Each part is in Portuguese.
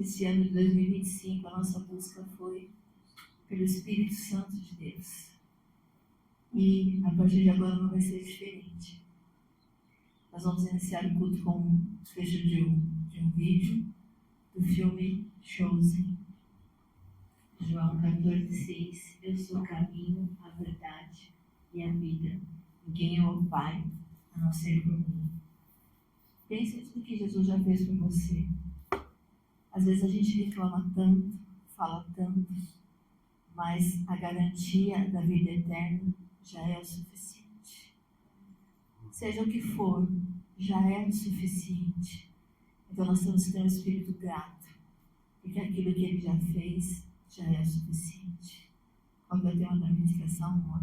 Esse ano de 2025, a nossa busca foi pelo Espírito Santo de Deus. E a partir de agora não vai ser diferente. Nós vamos iniciar o culto com o fecho de um vídeo do filme Chosen. João 14,6. Eu sou o caminho, a verdade e a vida. Ninguém é o Pai, a não ser por mim. Pense em tudo que Jesus já fez por você. Às vezes a gente reclama tanto, fala tanto, mas a garantia da vida eterna já é o suficiente. Seja o que for, já é o suficiente. Então nós temos que ter um espírito grato, porque aquilo que Ele já fez já é o suficiente. Qual é o tema da ministração, amor?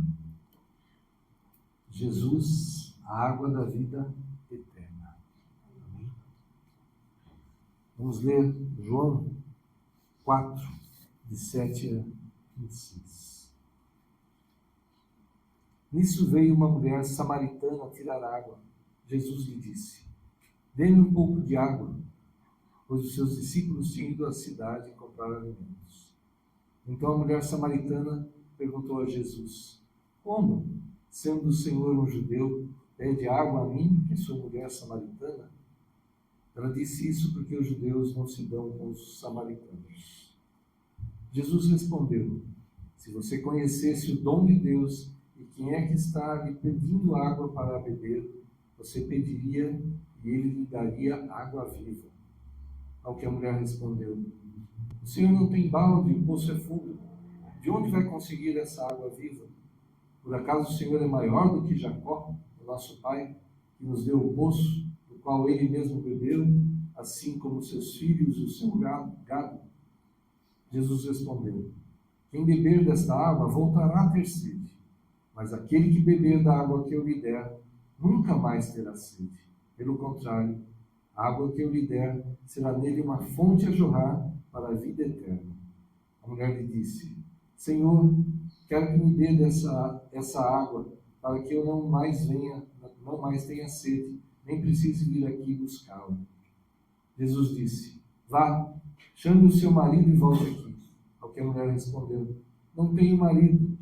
Jesus, a água da vida eterna. Amém? Vamos ler João 4, de 7 a 26. Nisso veio uma mulher samaritana tirar água. Jesus lhe disse: dê-me um pouco de água, pois os seus discípulos tinham ido à cidade comprar alimentos. Então a mulher samaritana perguntou a Jesus: como, sendo o Senhor um judeu, pede água a mim, que sou mulher samaritana? Ela disse isso porque os judeus não se dão com os samaritanos. Jesus respondeu: se você conhecesse o dom de Deus e quem é que está lhe pedindo água para beber, você pediria e ele lhe daria água viva. Ao que a mulher respondeu: o Senhor não tem balde, o poço é fundo. De onde vai conseguir essa água viva? Por acaso o Senhor é maior do que Jacó, o nosso pai, que nos deu o poço, do qual ele mesmo bebeu, assim como seus filhos e o seu gado? Jesus respondeu: quem beber desta água voltará a ter sede, mas aquele que beber da água que eu lhe der, nunca mais terá sede. Pelo contrário, a água que eu lhe der será nele uma fonte a jorrar para a vida eterna. A mulher lhe disse: Senhor, quero que me dê essa água, para que eu não mais tenha sede, nem precise vir aqui buscá-la. Jesus disse: vá, chame o seu marido e volte aqui. Ao que a mulher respondeu: não tenho marido.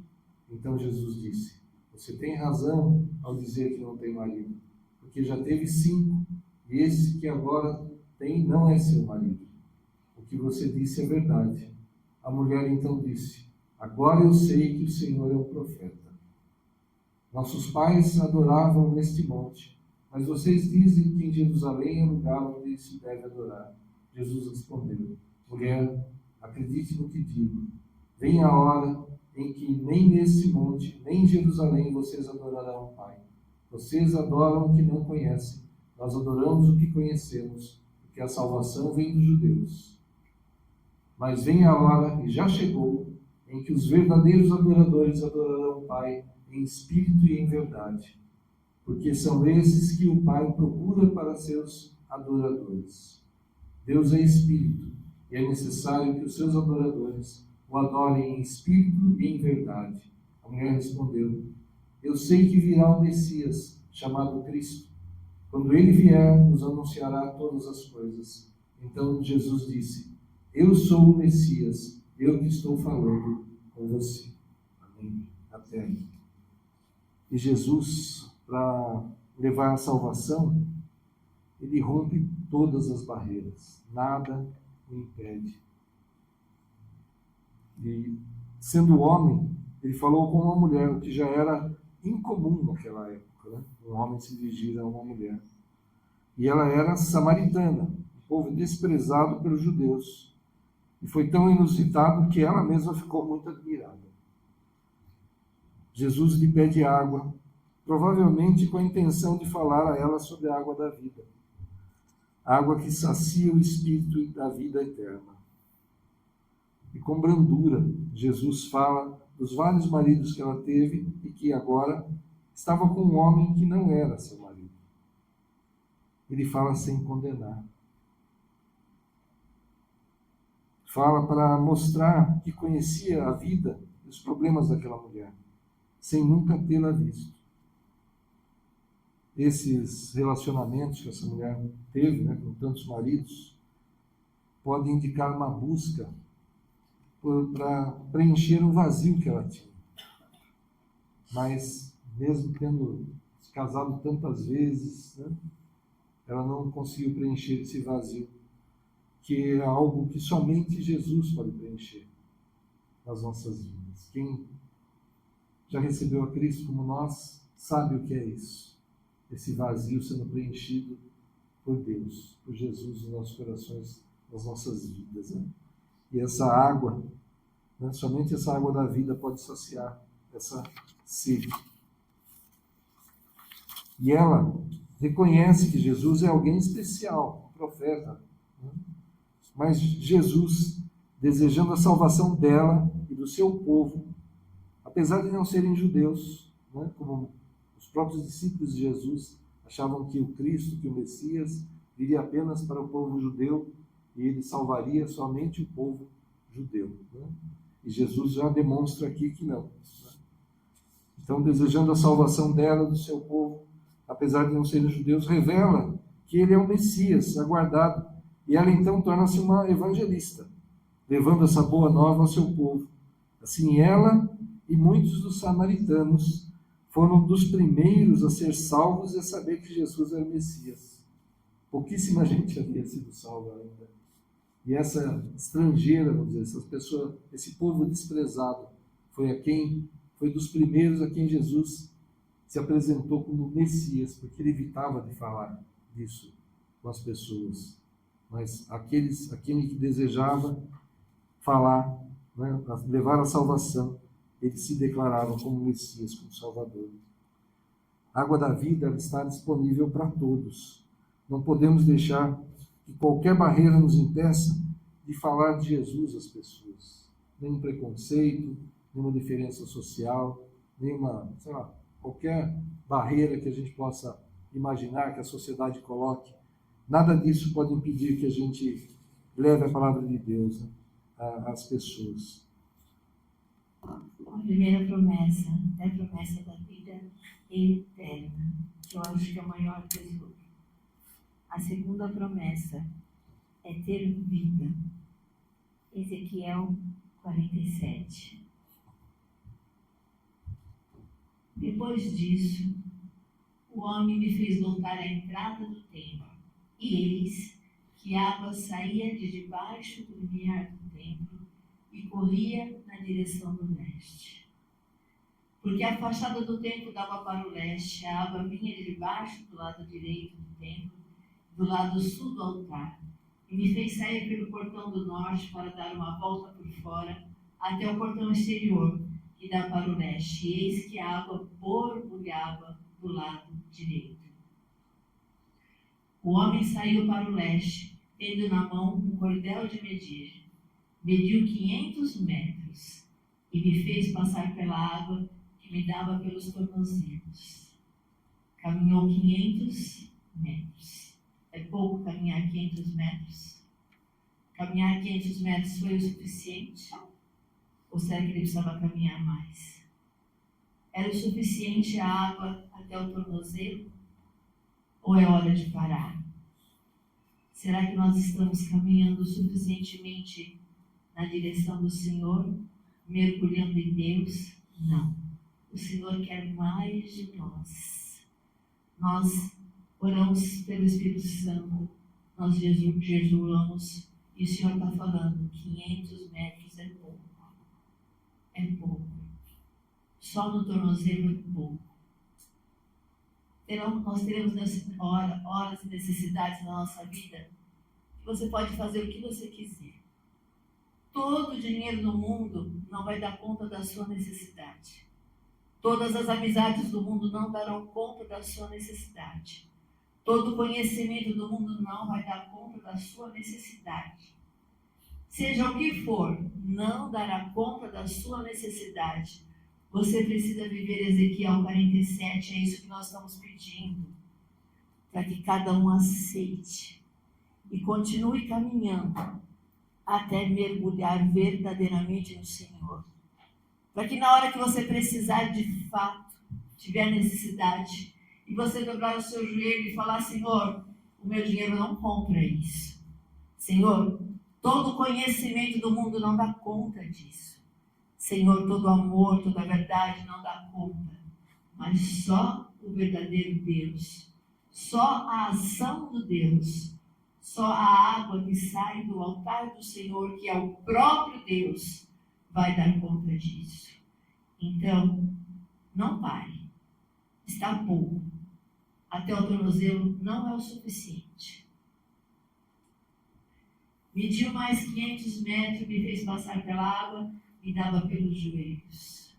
Então Jesus disse: você tem razão ao dizer que não tem marido, porque já teve 5, e esse que agora tem não é seu marido. O que você disse é verdade. A mulher então disse: agora eu sei que o Senhor é um profeta. Nossos pais adoravam neste monte, mas vocês dizem que em Jerusalém é o lugar onde se deve adorar. Jesus respondeu: mulher, acredite no que digo. Vem a hora em que nem nesse monte, nem em Jerusalém vocês adorarão o Pai. Vocês adoram o que não conhecem, nós adoramos o que conhecemos, porque a salvação vem dos judeus. Mas vem a hora, e já chegou, em que os verdadeiros adoradores adorarão o Pai em espírito e em verdade, porque são esses que o Pai procura para seus adoradores. Deus é espírito, e é necessário que os seus adoradores o adorem em espírito e em verdade. A mulher respondeu: eu sei que virá o Messias, chamado Cristo. Quando ele vier, nos anunciará todas as coisas. Então Jesus disse: eu sou o Messias, eu que estou falando com você. Amém. Até aí. E Jesus, para levar a salvação, ele rompe todas as barreiras. Nada o impede. E, sendo homem, ele falou com uma mulher, o que já era incomum naquela época, né? Um homem se dirigir a uma mulher. E ela era samaritana, um povo desprezado pelos judeus. E foi tão inusitado que ela mesma ficou muito admirada. Jesus lhe pede água, provavelmente com a intenção de falar a ela sobre a água da vida. A água que sacia o espírito da vida eterna. E com brandura, Jesus fala dos vários maridos que ela teve e que agora estava com um homem que não era seu marido. Ele fala sem condenar. Fala para mostrar que conhecia a vida e os problemas daquela mulher, sem nunca tê-la visto. Esses relacionamentos que essa mulher teve, né, com tantos maridos, pode indicar uma busca para preencher um vazio que ela tinha. Mas, mesmo tendo se casado tantas vezes, né, ela não conseguiu preencher esse vazio, que é algo que somente Jesus pode preencher nas nossas vidas. Quem já recebeu a Cristo como nós sabe o que é isso, esse vazio sendo preenchido por Deus, por Jesus nos nossos corações, nas nossas vidas. Né? E essa água, né, somente essa água da vida pode saciar essa sede. E ela reconhece que Jesus é alguém especial, um profeta. Né? Mas Jesus, desejando a salvação dela e do seu povo, apesar de não serem judeus, né, como os próprios discípulos de Jesus achavam que o Cristo, que o Messias, viria apenas para o povo judeu e ele salvaria somente o povo judeu. Né? E Jesus já demonstra aqui que não. Né? Então, desejando a salvação dela, do seu povo, apesar de não serem judeus, revela que ele é o Messias aguardado. E ela então torna-se uma evangelista, levando essa boa nova ao seu povo. Assim, ela e muitos dos samaritanos foram dos primeiros a ser salvos e a saber que Jesus era o Messias. Pouquíssima gente havia sido salva ainda. E essa estrangeira, vamos dizer, essas pessoas, esse povo desprezado, foi dos primeiros a quem Jesus se apresentou como Messias, porque ele evitava de falar disso com as pessoas. Mas aquele que desejava falar, né, levar a salvação, eles se declaravam como Messias, como Salvador. A água da vida está disponível para todos. Não podemos deixar que qualquer barreira nos impeça de falar de Jesus às pessoas. Nenhum preconceito, nenhuma diferença social, nenhuma, qualquer barreira que a gente possa imaginar que a sociedade coloque. Nada disso pode impedir que a gente leve a palavra de Deus, né, às pessoas. A primeira promessa é a promessa da vida eterna, que eu acho que é o maior tesouro. A segunda promessa é ter vida. Ezequiel 47. Depois disso, o homem me fez voltar à entrada do templo, e eis que a água saía de debaixo do limiar do templo e corria na direção do leste. Porque a fachada do templo dava para o leste, a água vinha de debaixo do lado direito do templo, do lado sul do altar, e me fez sair pelo portão do norte para dar uma volta por fora até o portão exterior, que dá para o leste, e eis que a água borbulhava do lado direito. O homem saiu para o leste, tendo na mão um cordel de medir. Mediu 500 metros e me fez passar pela água que me dava pelos tornozelos. Caminhou 500 metros. É pouco caminhar 500 metros? Caminhar 500 metros foi o suficiente? Ou será que ele precisava caminhar mais? Era o suficiente a água até o tornozelo? Ou é hora de parar? Será que nós estamos caminhando suficientemente na direção do Senhor, mergulhando em Deus? Não. O Senhor quer mais de nós. Nós oramos pelo Espírito Santo, nós jejuamos, e o Senhor está falando, 500 metros é pouco. É pouco. Só no tornozelo é pouco. Nós teremos horas e necessidades na nossa vida que você pode fazer o que você quiser. Todo o dinheiro no mundo não vai dar conta da sua necessidade. Todas as amizades do mundo não darão conta da sua necessidade. Todo o conhecimento do mundo não vai dar conta da sua necessidade. Seja o que for, não dará conta da sua necessidade. Você precisa viver Ezequiel 47, é isso que nós estamos pedindo, para que cada um aceite e continue caminhando até mergulhar verdadeiramente no Senhor. Para que na hora que você precisar de fato, tiver necessidade, e você dobrar o seu joelho e falar, Senhor, o meu dinheiro não compra isso. Senhor, Todo o conhecimento do mundo não dá conta disso. Senhor, todo amor, toda verdade não dá conta. Mas só o verdadeiro Deus, só a ação do Deus, só a água que sai do altar do Senhor, que é o próprio Deus, vai dar conta disso. Então, não pare. Está pouco. Até o tornozelo não é o suficiente. Mediu mais 500 metros, me fez passar pela água, me dava pelos joelhos.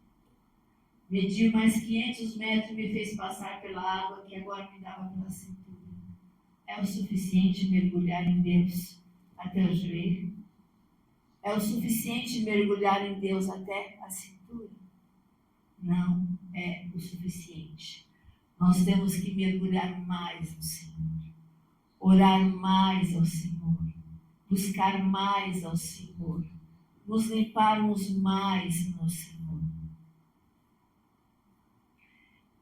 Mediu mais 500 metros, me fez passar pela água, que agora me dava pela cintura. É o suficiente mergulhar em Deus até o joelho? É o suficiente mergulhar em Deus até a cintura? Não é o suficiente. Nós temos que mergulhar mais no Senhor, orar mais ao Senhor, buscar mais ao Senhor, nos limparmos mais no Senhor.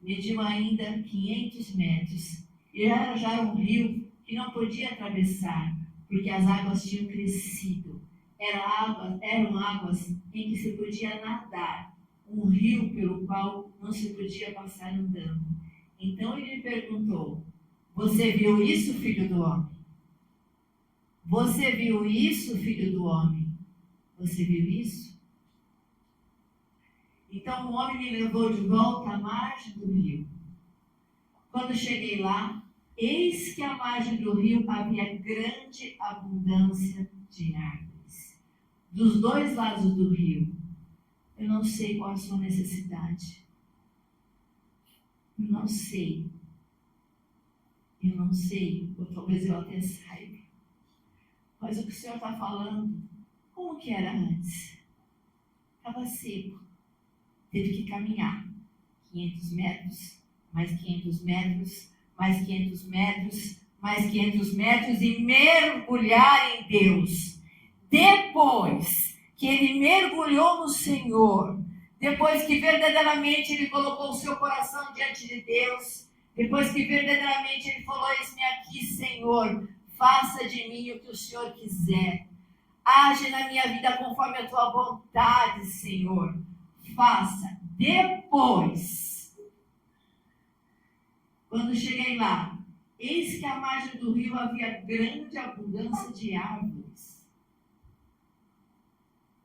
Mediu ainda 500 metros, e era já um rio que não podia atravessar, porque as águas tinham crescido. Eram águas em que se podia nadar, um rio pelo qual não se podia passar andando. Então ele perguntou: você viu isso, filho do homem? Você viu isso, filho do homem? Você viu isso? Então o homem me levou de volta à margem do rio. Quando cheguei lá, eis que à margem do rio havia grande abundância de árvores, dos dois lados do rio. Eu não sei qual é a sua necessidade. Eu não sei, ou talvez eu até saiba. Mas o que o Senhor está falando, como que era antes? Estava seco. Teve que caminhar 500 metros, mais 500 metros, mais 500 metros, mais 500 metros e mergulhar em Deus. Depois que ele mergulhou no Senhor, depois que verdadeiramente ele colocou o seu coração diante de Deus, depois que verdadeiramente ele falou: eis-me aqui, Senhor, faça de mim o que o Senhor quiser. Age na minha vida conforme a tua vontade, Senhor. Faça. Depois, quando cheguei lá, eis que à margem do rio havia grande abundância de árvores,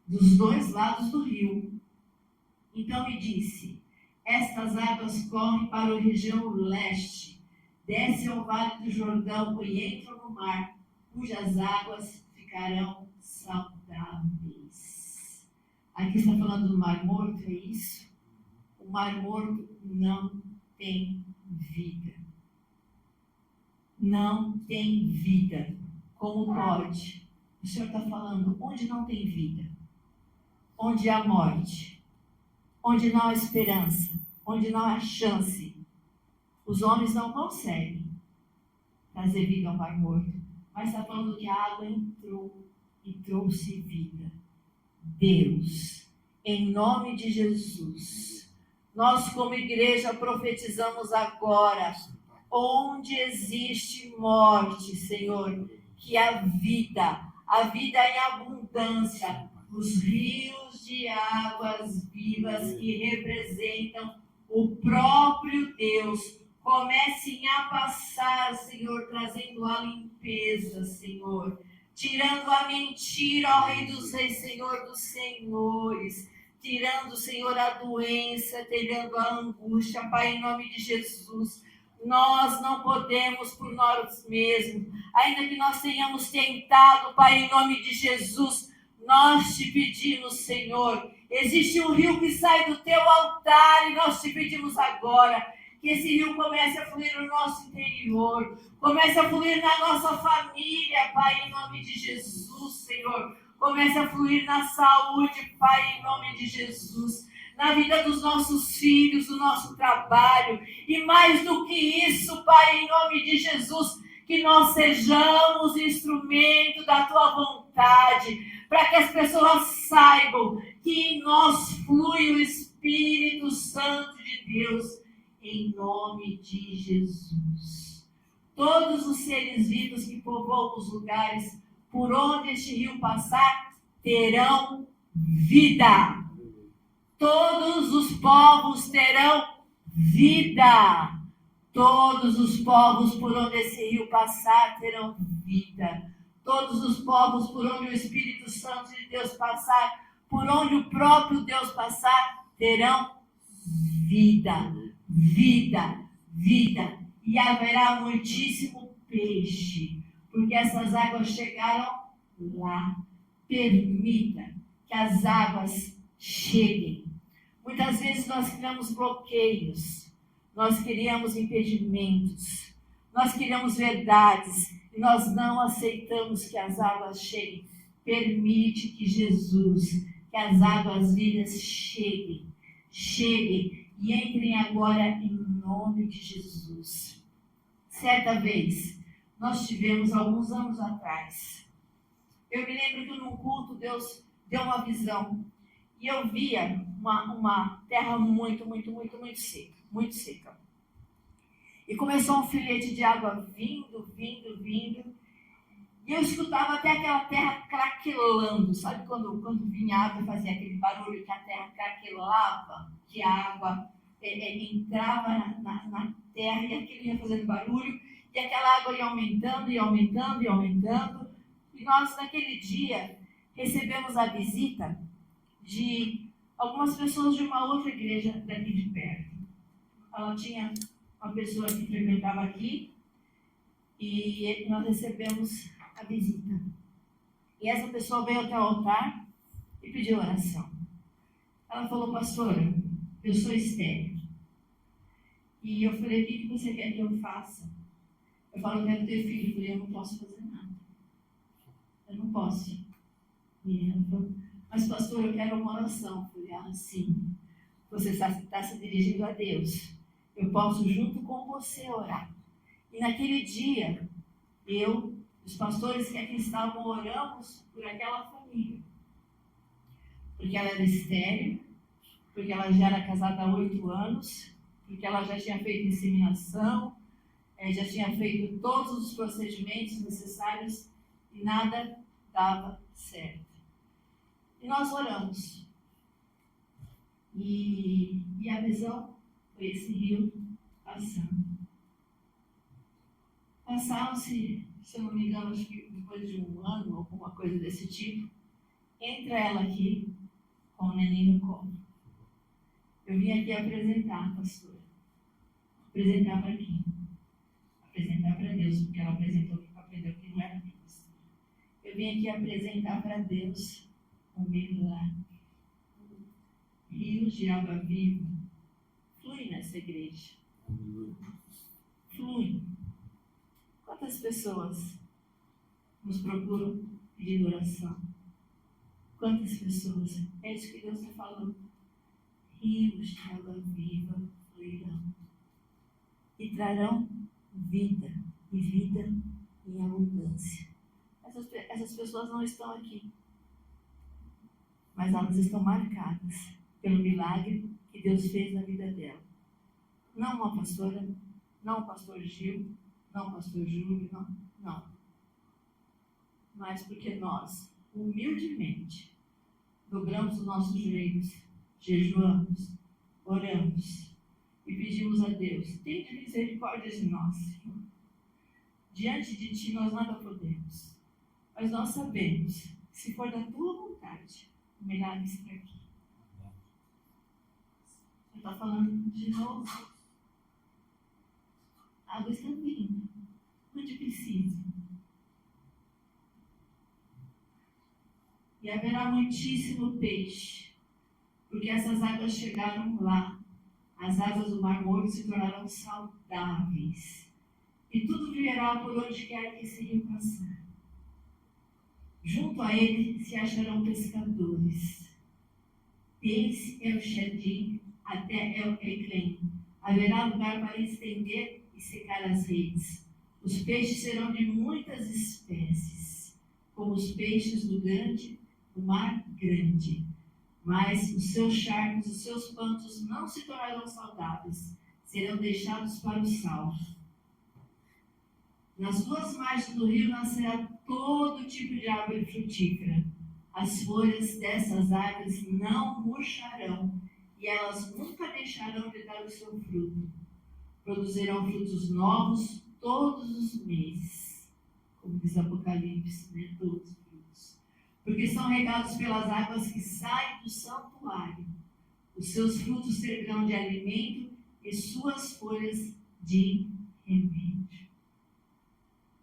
dos dois lados do rio. Então me disse: estas águas correm para a região leste, descem ao vale do Jordão e entram no mar, cujas águas ficarão saudáveis. Aqui está falando do Mar Morto, é isso? O Mar Morto não tem vida. Não tem vida. Como pode? O Senhor está falando, onde não tem vida, onde há morte, onde não há esperança, onde não há chance, os homens não conseguem trazer vida ao Mar Morto. Mas está falando que a água entrou e trouxe vida. Deus, em nome de Jesus, nós como igreja profetizamos agora, onde existe morte, Senhor, que a vida em abundância, os rios de águas vivas que representam o próprio Deus, comecem a passar, Senhor, trazendo a limpeza, Senhor, tirando a mentira, ó Rei dos Reis, Senhor dos Senhores, tirando, Senhor, a doença, tirando a angústia, Pai, em nome de Jesus. Nós não podemos por nós mesmos, ainda que nós tenhamos tentado, Pai, em nome de Jesus, nós te pedimos, Senhor, existe um rio que sai do teu altar e nós te pedimos agora que esse rio comece a fluir no nosso interior, comece a fluir na nossa família, Pai, em nome de Jesus, Senhor. Comece a fluir na saúde, Pai, em nome de Jesus. Na vida dos nossos filhos, do nosso trabalho. E mais do que isso, Pai, em nome de Jesus, que nós sejamos instrumento da Tua vontade, para que as pessoas saibam que em nós flui o Espírito Santo de Deus, em nome de Jesus. Todos os seres vivos que povoam os lugares por onde este rio passar, terão vida. Todos os povos terão vida. Todos os povos por onde esse rio passar terão vida. Todos os povos por onde o Espírito Santo de Deus passar, por onde o próprio Deus passar, terão vida, vida, vida. E haverá muitíssimo peixe, porque essas águas chegaram lá. Permita que as águas cheguem. Muitas vezes nós criamos bloqueios, nós criamos impedimentos, nós criamos verdades e nós não aceitamos que as águas cheguem. Permite que Jesus, que as águas vivas cheguem e entrem agora em nome de Jesus. Certa vez, nós tivemos alguns anos atrás, eu me lembro que num culto Deus deu uma visão e eu via uma terra muito seca, muito seca. E começou um filete de água vindo. E eu escutava até aquela terra craquelando. Sabe quando vinha água e fazia aquele barulho que a terra craquelava? Que a água entrava na terra e aquilo ia fazendo barulho. E aquela água ia aumentando. E nós, naquele dia, recebemos a visita de algumas pessoas de uma outra igreja daqui de perto. Ela tinha uma pessoa que frequentava aqui e nós recebemos a visita. E essa pessoa veio até o altar e pediu oração. Ela falou: pastora, eu sou estéril. E eu falei: o que você quer que eu faça? Eu falo: eu quero ter filho. Eu falei: eu não posso fazer nada. Eu não posso. E ela falou: mas pastor, eu quero uma oração. Eu falei: sim. Você está se dirigindo a Deus. Eu posso junto com você orar. E naquele dia, os pastores que aqui estavam, oramos por aquela família. Porque ela era estéril, porque ela já era casada há 8 anos, porque ela já tinha feito inseminação, já tinha feito todos os procedimentos necessários e nada dava certo. E nós oramos. E a visão foi esse rio passando. Passaram-se, se eu não me engano, acho que depois de 1 ano, alguma coisa desse tipo, entra ela aqui com o neném no colo. Eu vim aqui apresentar, pastor. Apresentar para quem? Apresentar para Deus, porque ela aprendeu que não era minha. Eu vim aqui apresentar para Deus um milagre. Rios de água viva fluem nessa igreja. Fluem. Quantas pessoas nos procuram pedindo oração? Quantas pessoas? É isso que Deus está falando. Rios de água viva fluirão e trarão vida, e vida em abundância. Essas pessoas não estão aqui, mas elas estão marcadas pelo milagre que Deus fez na vida dela. Não uma pastora, não o pastor Gil, não o pastor Júlio, não. Mas porque nós, humildemente, dobramos os nossos joelhos, jejuamos, oramos e pedimos a Deus: tenha misericórdia de nós, Senhor. Diante de Ti nós nada podemos, mas nós sabemos que se for da Tua vontade, o milagre está aqui. Você está falando de novo? A água está vindo, onde precisa. E haverá muitíssimo peixe, porque essas águas chegaram lá. As águas do Mar Morto se tornarão saudáveis. E tudo viverá por onde quer que esse rio passar. Junto a ele se acharão pescadores. Desde El Shadim até El Eklem haverá lugar para estender e secar as redes. Os peixes serão de muitas espécies, como os peixes do mar grande. Mas os seus charcos, os seus pantos não se tornarão saudáveis, serão deixados para o sal. Nas duas margens do rio nascerá todo tipo de árvore frutífera. As folhas dessas árvores não murcharão, e elas nunca deixarão de dar o seu fruto. Produzirão frutos novos todos os meses. Como diz Apocalipse, né? Todos os frutos. Porque são regados pelas águas que saem do santuário. Os seus frutos servirão de alimento e suas folhas de remédio.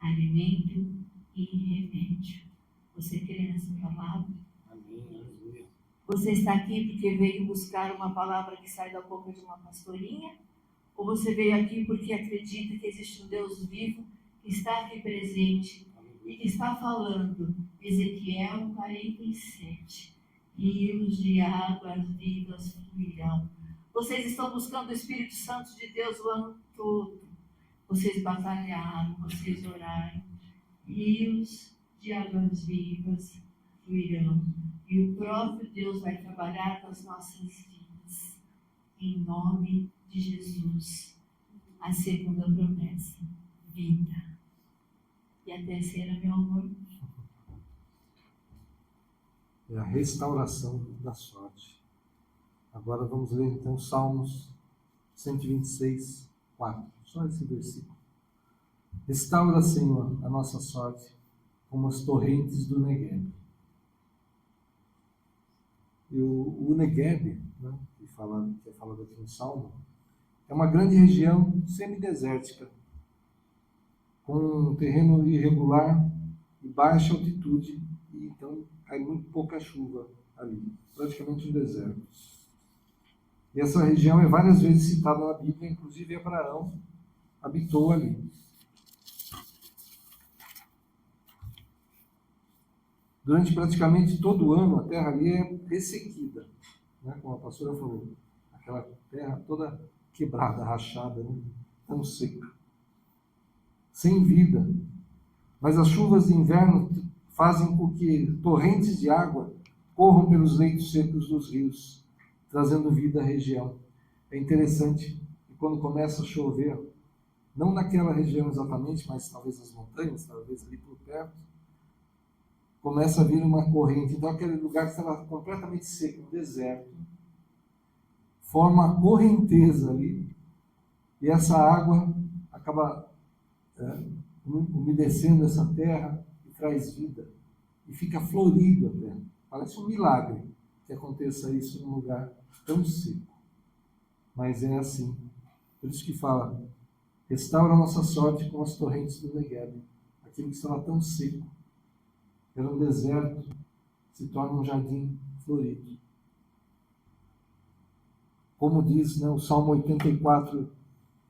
Alimento e remédio. Você crê nessa palavra? Amém. Você está aqui porque veio buscar uma palavra que sai da boca de uma pastorinha? Ou você veio aqui porque acredita que existe um Deus vivo que está aqui presente e que está falando? Ezequiel 47. Rios de águas vivas fluirão. Vocês estão buscando o Espírito Santo de Deus o ano todo. Vocês batalharam, vocês oraram. Rios de águas vivas fluirão. E o próprio Deus vai trabalhar nas nossas vidas. Em nome de Jesus. A segunda promessa, vida. E a terceira, meu amor? É a restauração da sorte. Agora vamos ler então Salmos 126, 4. Só esse versículo. Restaura, Senhor, a nossa sorte, como as torrentes do Negueb. E o Negueb, né, que é falado aqui no Salmo, é uma grande região semidesértica, com um terreno irregular e baixa altitude, e então cai muito pouca chuva ali, praticamente um deserto. E essa região é várias vezes citada na Bíblia, inclusive Abraão habitou ali. Durante praticamente todo o ano, a terra ali é ressequida, né? Como a pastora falou, aquela terra toda quebrada, rachada, né? Tão seca, sem vida. Mas as chuvas de inverno fazem com que torrentes de água corram pelos leitos secos dos rios, trazendo vida à região. É interessante que quando começa a chover, não naquela região exatamente, mas talvez nas montanhas, talvez ali por perto, começa a vir uma corrente. Então aquele lugar que estava completamente seco, um deserto, forma uma correnteza ali, e essa água acaba umedecendo essa terra e traz vida, e fica florido a terra. Parece um milagre que aconteça isso num lugar tão seco, mas é assim. Por isso que fala, restaura a nossa sorte com as torrentes do Negueb. Aquilo que estava tão seco, era um deserto, se torna um jardim florido. Como diz, né, o Salmo 84,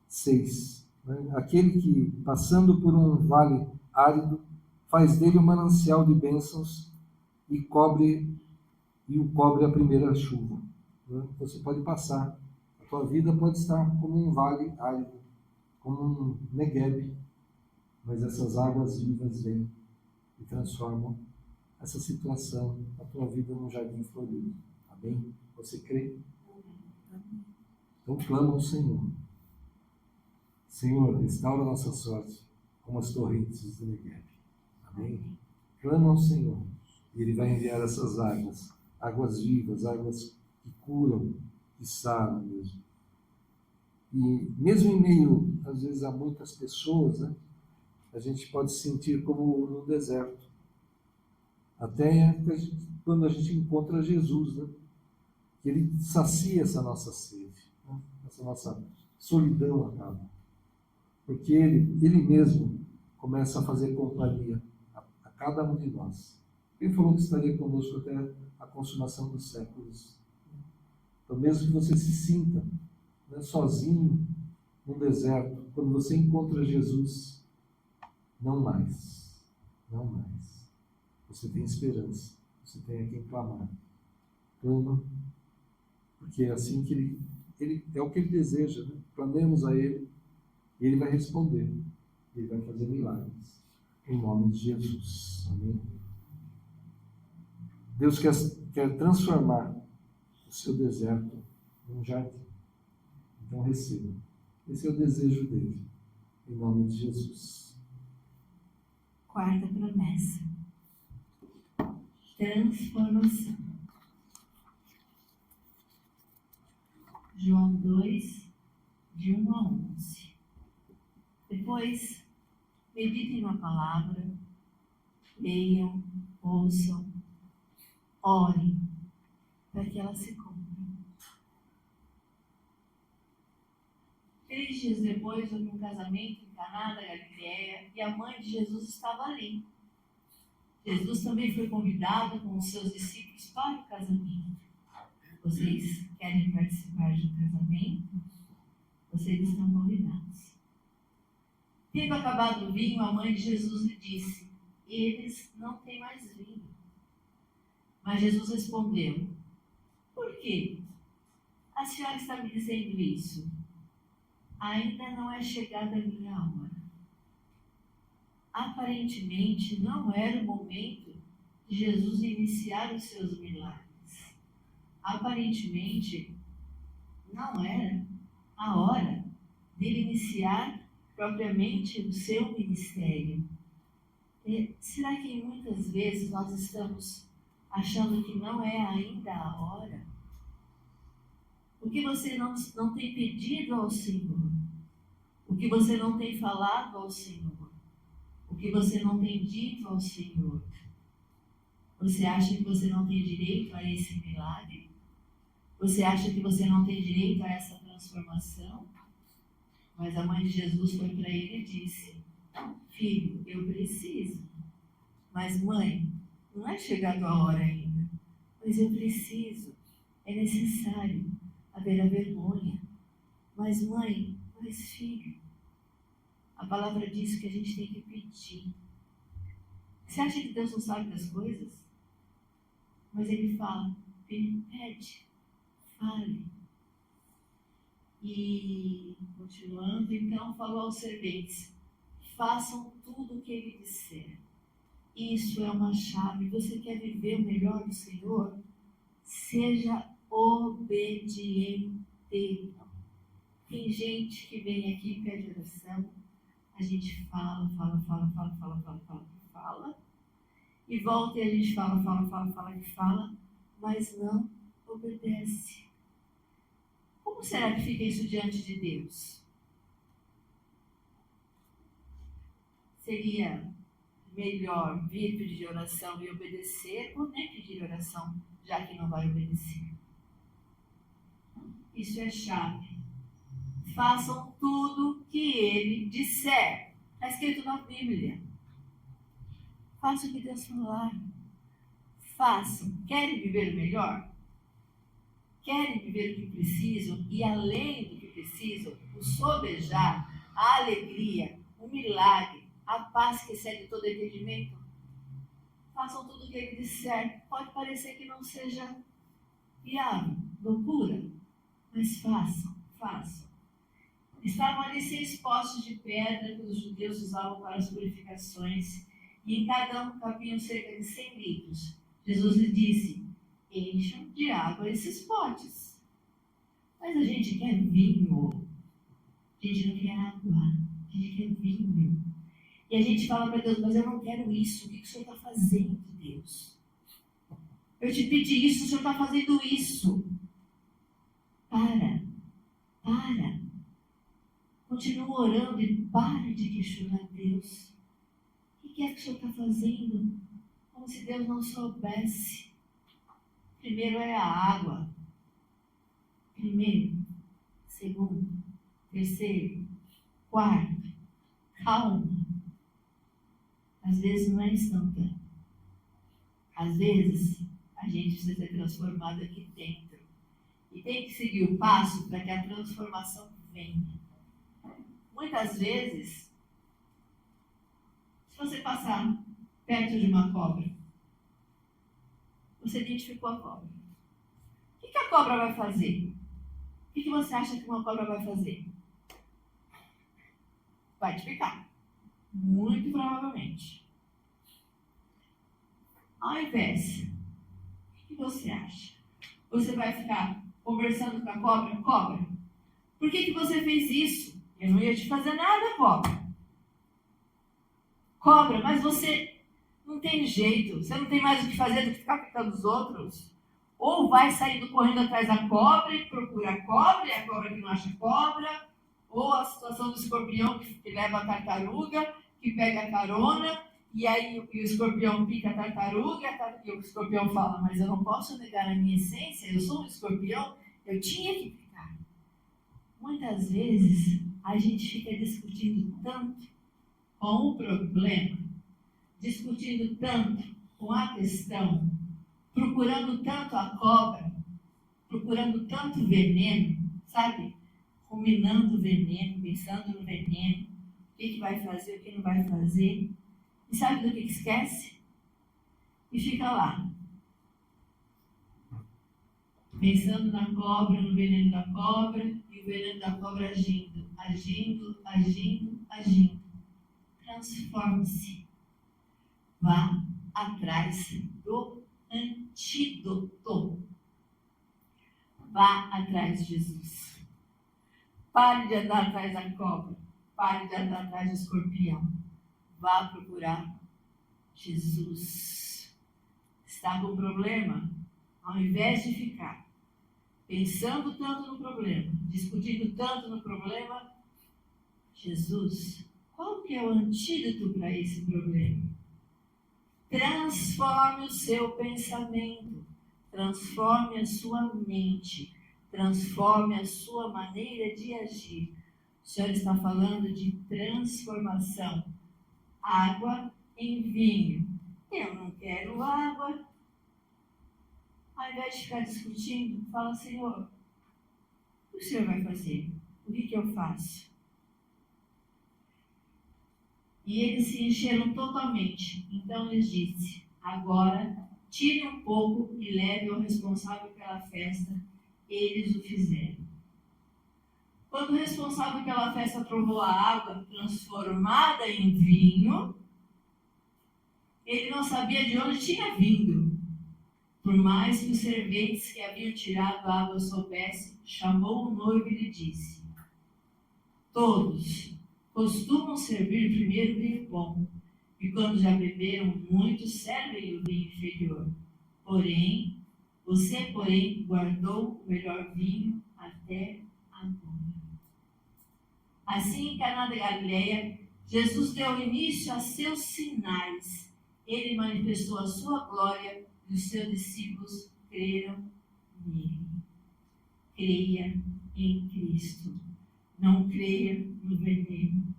6. Né, aquele que, passando por um vale árido, faz dele um manancial de bênçãos e o cobre a primeira chuva. Né? Você pode passar, a tua vida pode estar como um vale árido, como um Negueb, mas essas águas vivas vêm e transformam essa situação, a tua vida num jardim florido. Amém? Você crê? Então clama ao Senhor. Senhor, restaura a nossa sorte como as torrentes do Negueb. Amém? Clama ao Senhor e Ele vai enviar essas águas, águas vivas, águas que curam, que saram mesmo. E mesmo em meio, às vezes, a muitas pessoas, né, a gente pode se sentir como no deserto. Até quando a gente encontra Jesus, né? Que Ele sacia essa nossa sede, né? Essa nossa solidão acaba. Porque Ele mesmo começa a fazer companhia a cada um de nós. Ele falou que estaria conosco até a consumação dos séculos. Então, mesmo que você se sinta, né, sozinho no deserto, quando você encontra Jesus, não mais, não mais. Você tem esperança, você tem a quem clamar. Clama, porque é assim que ele é o que Ele deseja, né? Clamemos a Ele, e Ele vai responder, Ele vai fazer milagres, em nome de Jesus. Amém? Deus quer transformar o seu deserto num jardim. Então receba. Esse é o desejo dele, em nome de Jesus. quarta promessa. Transformação. João 2, de 1 a 11. Depois, meditem na palavra, leiam, ouçam, orem, para que ela se cumpra. 3 dias depois, houve um casamento em Caná da Galileia e a mãe de Jesus estava ali. Jesus também foi convidado com os seus discípulos para o casamento. Vocês querem participar de um casamento? Vocês estão convidados. Tendo acabado o vinho, a mãe de Jesus lhe disse: eles não têm mais vinho. Mas Jesus respondeu: por quê? A senhora está me dizendo isso? Ainda não é chegada a minha hora. Aparentemente, não era o momento de Jesus iniciar os seus milagres. Aparentemente, não era a hora dele iniciar propriamente o seu ministério. Será que muitas vezes nós estamos achando que não é ainda a hora? O que você não tem pedido ao Senhor? O que você não tem falado ao Senhor? O que você não tem dito ao Senhor? Você acha que você não tem direito a esse milagre? Você acha que você não tem direito a essa transformação? Mas a mãe de Jesus foi para ele e disse: filho, eu preciso. Mas mãe, não é chegado a hora ainda. Mas eu preciso. É necessário haver a vergonha. Mas mãe, mas filho. A palavra diz que a gente tem que pedir. Você acha que Deus não sabe das coisas? Mas ele fala: pede, fale. E, continuando, então falou aos serventes: façam tudo o que ele disser. Isso é uma chave. Você quer viver o melhor do Senhor? Seja obediente. Tem gente que vem aqui e pede oração. A gente fala, e volta e a gente fala, mas não obedece. Como será que fica isso diante de Deus? Seria melhor vir pedir oração e obedecer, ou nem pedir oração, já que não vai obedecer? Isso é chave. Façam tudo que ele disser. Está escrito na Bíblia. Façam o que Deus falar. Façam. Querem viver melhor? Querem viver o que precisam? E além do que precisam, o sobejar, a alegria, o milagre, a paz que excede todo entendimento? Façam tudo o que ele disser. Pode parecer que não seja viável, loucura, mas façam. Estavam ali 6 postes de pedra que os judeus usavam para as purificações, e em cada um cabiam cerca de 100 litros. Jesus lhe disse: encham de água esses potes. Mas a gente quer vinho. A gente não quer água, a gente quer vinho. E a gente fala para Deus: mas eu não quero isso. O que o Senhor está fazendo, Deus? Eu te pedi isso, o Senhor está fazendo isso. Para. Continua orando e para de questionar Deus. O que é que o Senhor está fazendo? Como se Deus não soubesse. Primeiro é a água. Primeiro, segundo, terceiro, quarto. Calma. Às vezes não é instantâneo. Às vezes a gente precisa ser transformado aqui dentro. E tem que seguir o passo para que a transformação venha. Muitas vezes, se você passar perto de uma cobra, você identificou a cobra. O que a cobra vai fazer? O que você acha que uma cobra vai fazer? Vai te picar. Muito provavelmente. Ao invés, o que você acha? Você vai ficar conversando com a cobra? Cobra, por que você fez isso? Eu não ia te fazer nada, cobra. Cobra, mas você não tem jeito, você não tem mais o que fazer do que ficar picando os outros. Ou vai saindo correndo atrás da cobra e procura a cobra, e a cobra que não acha cobra, ou a situação do escorpião que leva a tartaruga, que pega a carona, e aí o escorpião pica a tartaruga, e o escorpião fala, mas eu não posso negar a minha essência, eu sou um escorpião, eu tinha que picar. Muitas vezes a gente fica discutindo tanto com o problema, discutindo tanto com a questão, procurando tanto a cobra, procurando tanto veneno, sabe? Ruminando o veneno, pensando no veneno, o que vai fazer, o que não vai fazer. E sabe do que esquece? E fica lá, pensando na cobra, no veneno da cobra, e o veneno da cobra agindo, agindo, agindo, agindo. Transforme-se. Vá atrás do antídoto. Vá atrás de Jesus. Pare de andar atrás da cobra. Pare de andar atrás do escorpião. Vá procurar Jesus. Está com problema? Ao invés de ficar pensando tanto no problema, discutindo tanto no problema, Jesus, qual que é o antídoto para esse problema? Transforme o seu pensamento, transforme a sua mente, transforme a sua maneira de agir. O Senhor está falando de transformação. Água em vinho. Eu não quero água. Ao invés de ficar discutindo, fala, Senhor, o que o Senhor vai fazer? O que eu faço? E eles se encheram totalmente. Então lhes disse, agora tire um pouco e leve ao responsável pela festa. Eles o fizeram. Quando o responsável pela festa provou a água transformada em vinho, ele não sabia de onde tinha vindo. Por mais que os serventes que haviam tirado a água soubessem, chamou o noivo e lhe disse, todos costumam servir primeiro o vinho bom, e quando já beberam muito, servem o vinho inferior. Você, guardou o melhor vinho até agora. Assim, em Caná da Galileia, Jesus deu início a seus sinais. Ele manifestou a sua glória e os seus discípulos creram nele. Creia em Cristo. Não creia no veneno.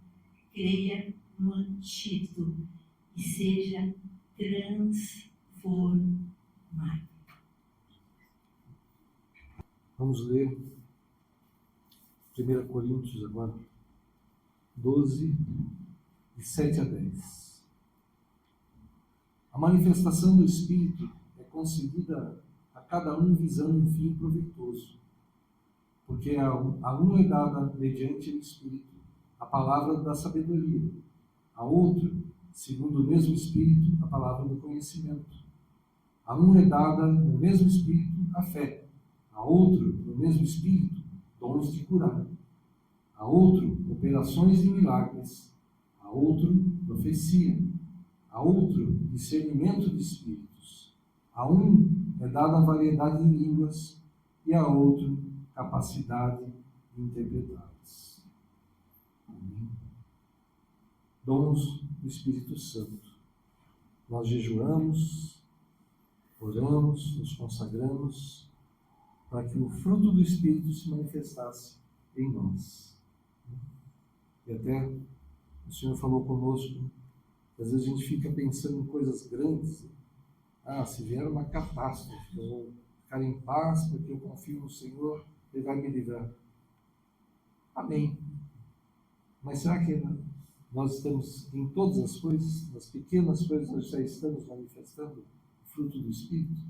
Creia no antídoto e seja transformado. Vamos ler 1 Coríntios agora, 12, de 7 a 10. A manifestação do Espírito é concedida a cada um visando um fim proveitoso, porque a um é dada mediante o Espírito a palavra da sabedoria, a outro, segundo o mesmo Espírito, a palavra do conhecimento. A um é dada no mesmo Espírito a fé, a outro, no mesmo Espírito, dons de curar, a outro, operações de milagres, a outro, profecia, a outro, discernimento de espíritos, a um é dada a variedade de línguas e a outro, capacidade de interpretá-las. Dons do Espírito Santo. Nós jejuamos, oramos, nos consagramos para que o fruto do Espírito se manifestasse em nós. E até o Senhor falou conosco, que às vezes a gente fica pensando em coisas grandes. Se vier uma catástrofe, eu vou ficar em paz porque eu confio no Senhor, Ele vai me livrar. Amém. Mas será que nós estamos em todas as coisas, nas pequenas coisas, nós já estamos manifestando o fruto do Espírito?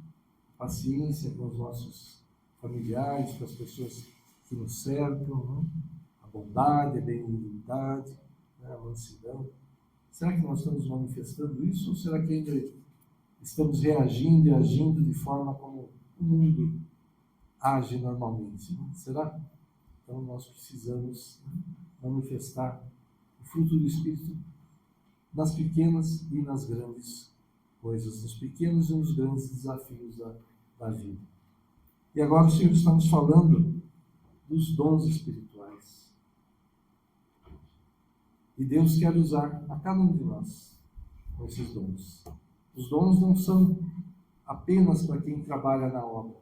Paciência com os nossos familiares, com as pessoas que nos cercam, não? A bondade, a benignidade, a mansidão. Será que nós estamos manifestando isso ou será que ainda estamos reagindo e agindo de forma como o mundo age normalmente? Será? Então nós precisamos manifestar o fruto do Espírito nas pequenas e nas grandes coisas, nos pequenos e nos grandes desafios da vida. E agora o Senhor está nos falando dos dons espirituais. E Deus quer usar a cada um de nós com esses dons. Os dons não são apenas para quem trabalha na obra.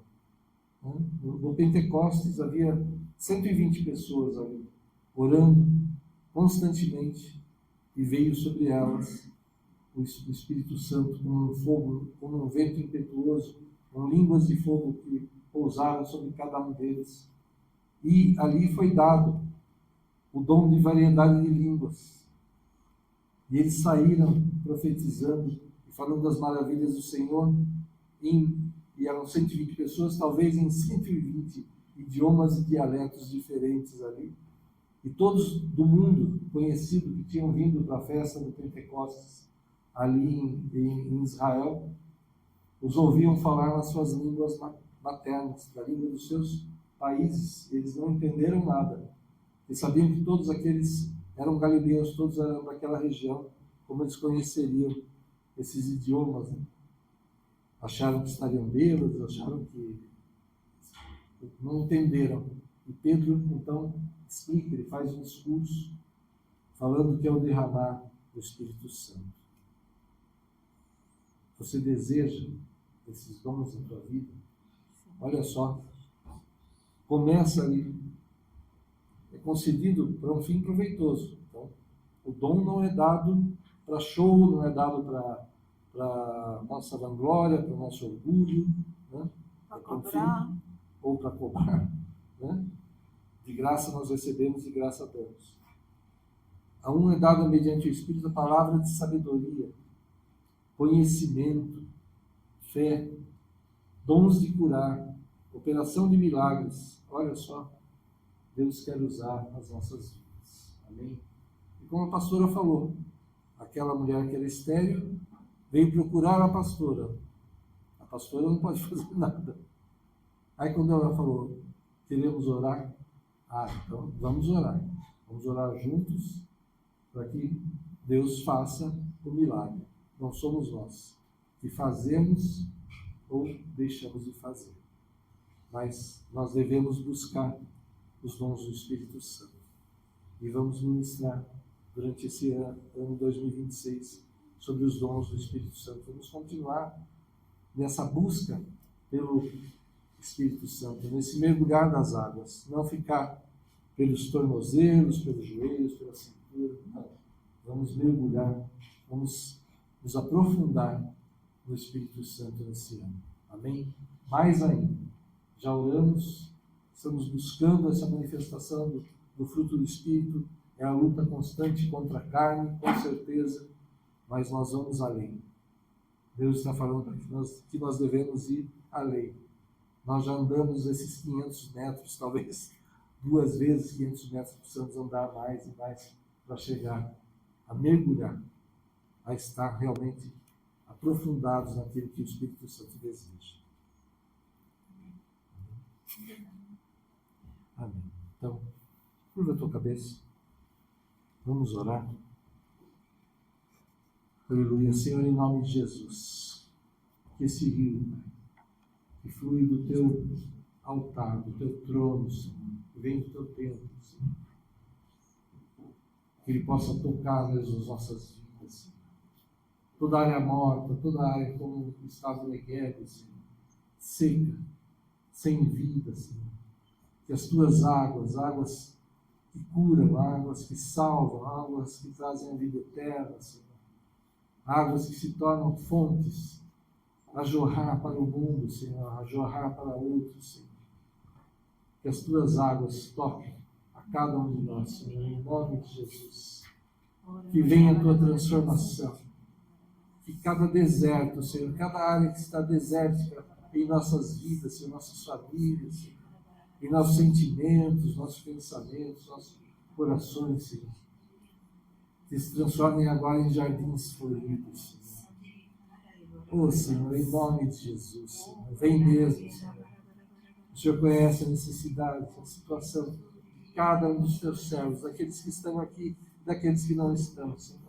No Pentecostes havia 120 pessoas ali, orando constantemente, e veio sobre elas o Espírito Santo como um fogo, como um vento impetuoso, com línguas de fogo que pousaram sobre cada um deles. E ali foi dado o dom de variedade de línguas. E eles saíram profetizando e falando das maravilhas do Senhor, e eram 120 pessoas, talvez em 120 idiomas e dialetos diferentes ali. E todos do mundo conhecido que tinham vindo para a festa do Pentecostes ali em Israel, os ouviam falar nas suas línguas maternas, da língua dos seus países. Eles não entenderam nada. Eles sabiam que todos aqueles eram galileus, todos eram daquela região, como eles conheceriam esses idiomas, né? Acharam que estariam bêbados, acharam que não entenderam. E Pedro, então, explica, ele faz um discurso falando que é o derramar do Espírito Santo. Você deseja esses dons na tua vida? Olha só, começa ali, é concedido para um fim proveitoso. Então, o dom não é dado para show, não é dado para nossa vanglória, para o nosso orgulho, né? Para cobrar. Ou para cobrar, né? De graça nós recebemos, de graça damos. A um é dada mediante o Espírito a palavra de sabedoria, conhecimento, fé, dons de curar, operação de milagres. Olha só, Deus quer usar as nossas vidas. Amém? E como a pastora falou, aquela mulher que era estéril veio procurar a pastora. A pastora não pode fazer nada. Aí quando ela falou, queremos orar, então vamos orar. Vamos orar juntos para que Deus faça o milagre. Não somos nós que fazemos ou deixamos de fazer. Mas nós devemos buscar os dons do Espírito Santo. E vamos ministrar durante esse ano 2026 sobre os dons do Espírito Santo. Vamos continuar nessa busca pelo Espírito Santo, nesse mergulhar das águas. Não ficar pelos tornozelos, pelos joelhos, pela cintura. Não. Vamos mergulhar, vamos nos aprofundar no Espírito Santo nesse ano. Amém? Mais ainda, já oramos, estamos buscando essa manifestação do fruto do Espírito, é a luta constante contra a carne, com certeza, mas nós vamos além. Deus está falando para que nós devemos ir além. Nós já andamos esses 500 metros, talvez 2 vezes 500 metros, precisamos andar mais e mais para chegar a mergulhar, a estar realmente aprofundados naquilo que o Espírito Santo deseja. Amém. Então, curva a tua cabeça. Vamos orar. Aleluia. Senhor, em nome de Jesus, que esse rio que flui do teu altar, do teu trono, Senhor, que vem do teu templo, Senhor, que ele possa tocar nas nossas vidas, Senhor. Toda área morta, toda área como estava no Negueb, Senhor, seca, sem vida, Senhor. Que as tuas águas que curam, águas que salvam, águas que trazem a vida eterna, Senhor. Águas que se tornam fontes a jorrar para o mundo, Senhor, a jorrar para outros, Senhor. Que as tuas águas toquem a cada um de nós, Senhor, em nome de Jesus. Que venha a tua transformação. Que cada deserto, Senhor, cada área que está desértica em nossas vidas, Senhor, nossas famílias, Senhor, em nossos sentimentos, nossos pensamentos, nossos corações, Senhor, que se transformem agora em jardins floridos, Senhor. Oh, Senhor, em nome de Jesus, Senhor, vem mesmo, Senhor. O Senhor conhece a necessidade, a situação de cada um dos teus servos, daqueles que estão aqui, daqueles que não estão, Senhor.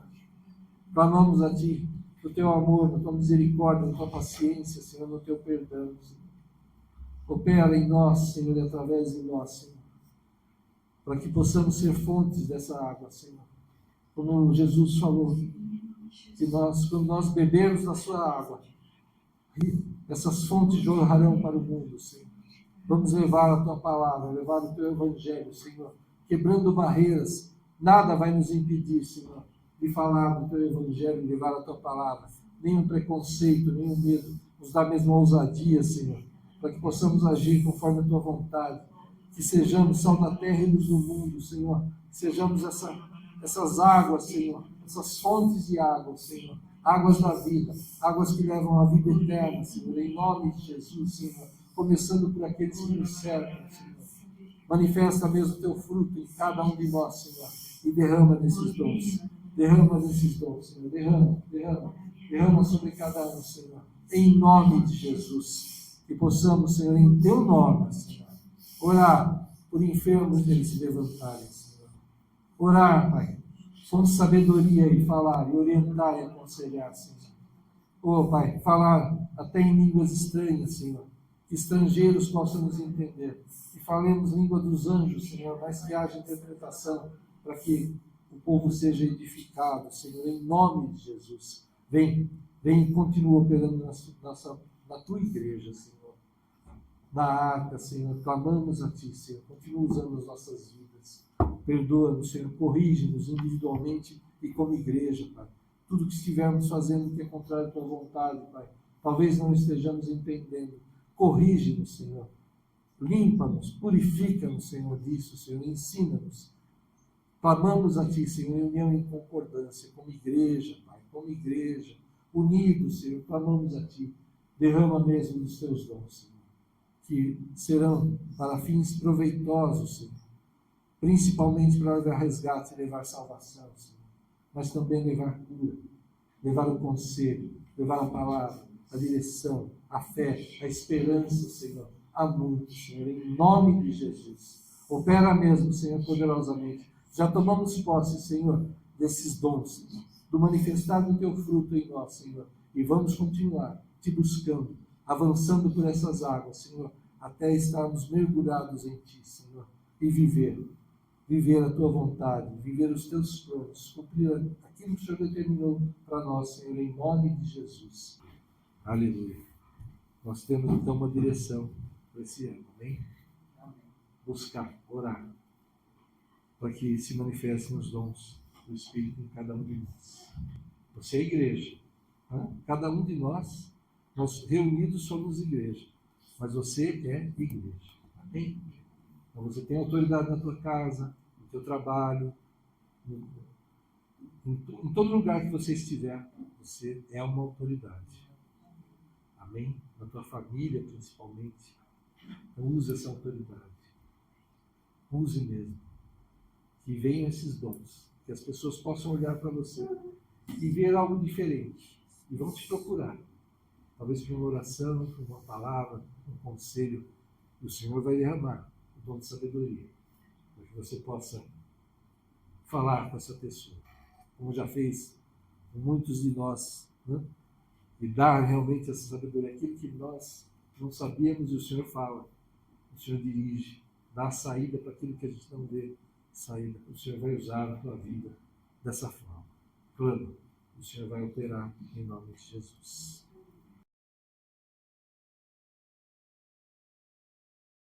Clamamos a Ti, no Teu amor, na Tua misericórdia, na Tua paciência, Senhor, no Teu perdão, Senhor. Opera em nós, Senhor, e através de nós, Senhor, para que possamos ser fontes dessa água, Senhor. Como Jesus falou, que nós, quando nós bebermos da Sua água, essas fontes jorrarão para o mundo, Senhor. Vamos levar a Tua palavra, levar o Teu Evangelho, Senhor, quebrando barreiras. Nada vai nos impedir, Senhor, de falar do Teu Evangelho, de levar a Tua palavra. Nenhum preconceito, nenhum medo. Nos dá a mesma ousadia, Senhor, para que possamos agir conforme a Tua vontade. Que sejamos sal da terra e luz do mundo, Senhor. Que sejamos essas águas, Senhor, essas fontes de água, Senhor. Águas da vida, águas que levam à vida eterna, Senhor. Em nome de Jesus, Senhor. Começando por aqueles que nos cercam, Senhor. Manifesta mesmo o Teu fruto em cada um de nós, Senhor. E derrama nesses dons. Derrama nesses dons, Senhor. Derrama sobre cada um, Senhor. Em nome de Jesus. Que possamos, Senhor, em Teu nome, Senhor, orar por enfermos deles se levantarem, Senhor. Orar, Pai, com sabedoria e falar, e orientar e aconselhar, Senhor. Oh, Pai, falar até em línguas estranhas, Senhor. Que estrangeiros possam nos entender. Que falemos língua dos anjos, Senhor, mas que haja interpretação para que o povo seja edificado, Senhor, em nome de Jesus. Vem e continua operando na Tua igreja, Senhor. Na arca, Senhor, clamamos a Ti, Senhor, continua usando as nossas vidas. Perdoa-nos, Senhor, corrige-nos individualmente e como igreja, Pai. Tudo que estivermos fazendo que é contrário à Tua vontade, Pai, talvez não estejamos entendendo. Corrige-nos, Senhor. Limpa-nos, purifica-nos, Senhor, disso, Senhor, ensina-nos. Clamamos a Ti, Senhor, em união e em concordância, como igreja, Pai, como igreja, unidos, Senhor, clamamos a Ti. Derrama mesmo dos Teus dons, Senhor, que serão para fins proveitosos, Senhor, principalmente para levar resgate e levar salvação, Senhor, mas também levar cura, levar o conselho, levar a palavra, a direção, a fé, a esperança, Senhor, a muitos, Senhor, em nome de Jesus. Opera mesmo, Senhor, poderosamente. Já tomamos posse, Senhor, desses dons, Senhor, do manifestar do Teu fruto em nós, Senhor, e vamos continuar Te buscando, avançando por essas águas, Senhor, até estarmos mergulhados em Ti, Senhor, e viver a Tua vontade, viver os Teus planos, cumprir aquilo que o Senhor determinou para nós, Senhor, em nome de Jesus. Aleluia. Nós temos então uma direção para esse ano, amém? Buscar, orar, para que se manifestem os dons do Espírito em cada um de nós. Você é a igreja, né? Cada um de nós reunidos somos igreja, mas você é igreja, amém? Então você tem autoridade na tua casa, no teu trabalho, em todo lugar que você estiver, você é uma autoridade, amém? Na tua família principalmente. Então use essa autoridade, use mesmo, que venham esses dons, que as pessoas possam olhar para você e ver algo diferente, e vão te procurar, talvez por uma oração, por uma palavra, um conselho, e o Senhor vai derramar o dom de sabedoria, para que você possa falar com essa pessoa, como já fez com muitos de nós, né? E dar realmente essa sabedoria, aquilo que nós não sabíamos, e o Senhor fala, o Senhor dirige, dá a saída para aquilo que a gente não vê saída. O Senhor vai usar a tua vida dessa forma. Clama, o Senhor vai operar em nome de Jesus.